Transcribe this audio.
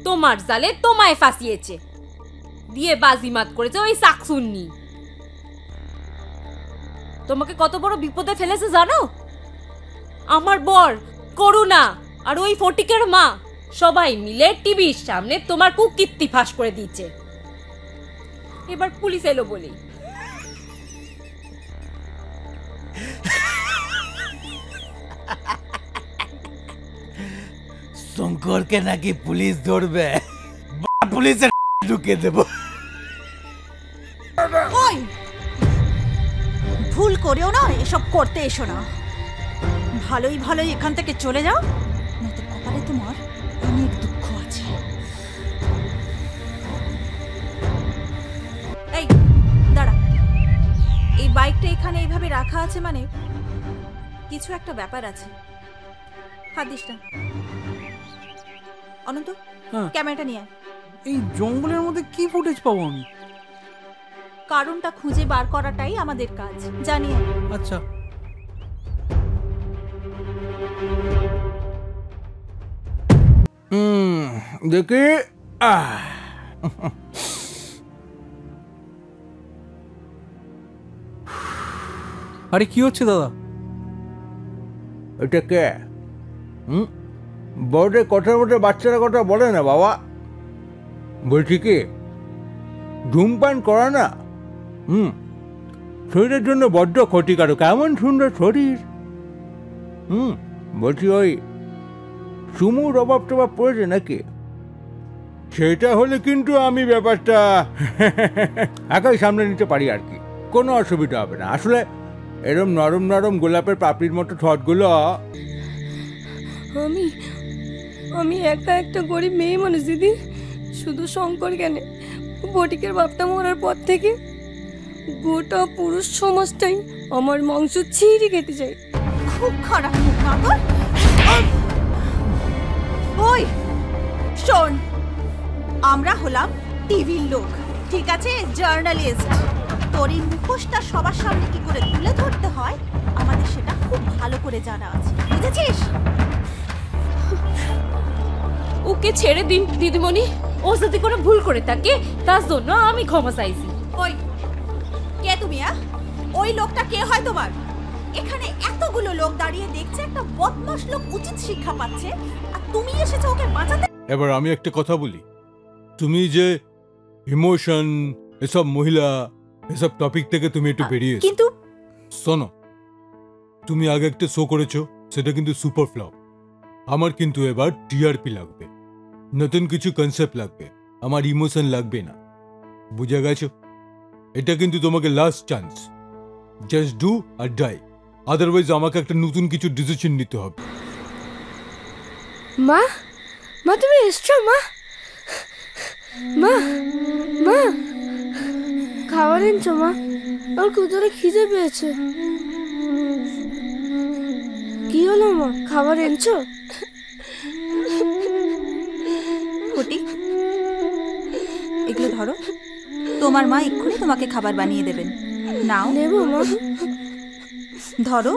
তোমার জালে তোমায় ফাঁসিয়েছে, দিয়ে বাজিমাত করেছে ওই শাকসুন্নি। তোমাকে কত বড় বিপদে ফেলেছে জানো? আমার বর, করুণা আর ওই ফটিকের মা সবাই মিলে টিভির সামনে তোমার কুকীর্তি ফাঁস করে দিচ্ছে। এবার পুলিশ এলো বলি। শঙ্করকে নাকি পুলিশ ধরবে, পুলিশের ঢুকে দেব। ওই ভুল করেও না এসব করতে এসো না। ভালোই ভালোই এখান থেকে চলে যাও, নয়তো কপালে তোমার অনেক দুঃখ আছে। এই দাঁড়া, এই বাইকটা এখানে এইভাবে রাখা আছে মানে কিছু একটা ব্যাপার আছে। হাত দিস না। অনন্ত, ক্যামেরাটা নিয়ে আয়। এই জঙ্গলের মধ্যে কি ফুটেজ পাবো আমি? কারণটা খুঁজে বার করাটাই আমাদের কাজ, জানিয়ে। আচ্ছা। দেখি। আরে কি হচ্ছে দাদা? এটা কে? বোর্ডে কথার মধ্যে বাচ্চারা কথা বলে না বাবা। বলছি কি, ধূমপান করা না শরীরের জন্য বড্ড ক্ষতিকারক। এমন সুন্দর শরীর। বলছি ওই চুমুর অভাব টভাব পড়েছে নাকি? সেটা হলে কিন্তু আমি ব্যাপারটা একাই সামনে নিতে পারি আর কি, কোনো অসুবিধা হবে না। আসলে এরম নরম নরম গোলাপের পাপড়ির মতো ঠোঁটগুলো। আমি একা একটা গরিব মেয়ে মানুষ দিদি। শুধু শঙ্কর কেন, ফটিকের বাপটা মরার পর থেকে গোটা পুরুষ সমাজটাই আমার মাংস ছিঁড়ে খেতে চায়। খুব খারাপ মুখ না তোর? ওই শোন, আমরা হলাম টিভির লোক, ঠিক আছে? জার্নালিস্ট। তোর এই মুখোশটা সবার সামনে কি করে তুলে ধরতে হয় আমাদের সেটা খুব ভালো করে জানা আছে, বুঝেছিস? ওকে ছেড়ে দিন দিদিমণি। ও যদি কোনো ভুল করে থাকে তার জন্য আমি ক্ষমা চাইছি। ওই কে তুমি? ওই লোকটা কে হয় তোমার? এখানে এতগুলো লোক দাঁড়িয়ে দেখছে একটা বদমাশ লোক উচিত শিক্ষা পাচ্ছে, আর তুমি এসেছো ওকে বাঁচাতে। এবার আমি একটা কথা বলি, তুমি যে ইমোশন, এসব মহিলা, এসব টপিক থেকে তুমি একটু বেরিয়ে এসো। কিন্তু শোনো, তুমি আগে একটা শো করেছো, সেটা কিন্তু সুপার ফ্লপ। আমার কিন্তু এবার টিআরপি লাগবে, নতুন কিছু কনসেপ্ট লাগবে, আমার ইমোশন লাগবে না, বুঝে গেছো? এটা কিন্তু তোমাকে last chance. Just do or die, otherwise আমাকে একটা নতুন কিছু ডিসিশন নিতে হবে। মা, মা তুমি এসছো? মা, মা, মা খাবার এনেছো? মা আমার খুব জোরে খিদে পেয়েছে। কি হলো মা, খাবার এনেছো? ফটিক, এগুলো ধরো, তোমার মা এক্ষুনি তোমাকে খাবার বানিয়ে দেবেন। নাও। নেব মা। ধরো।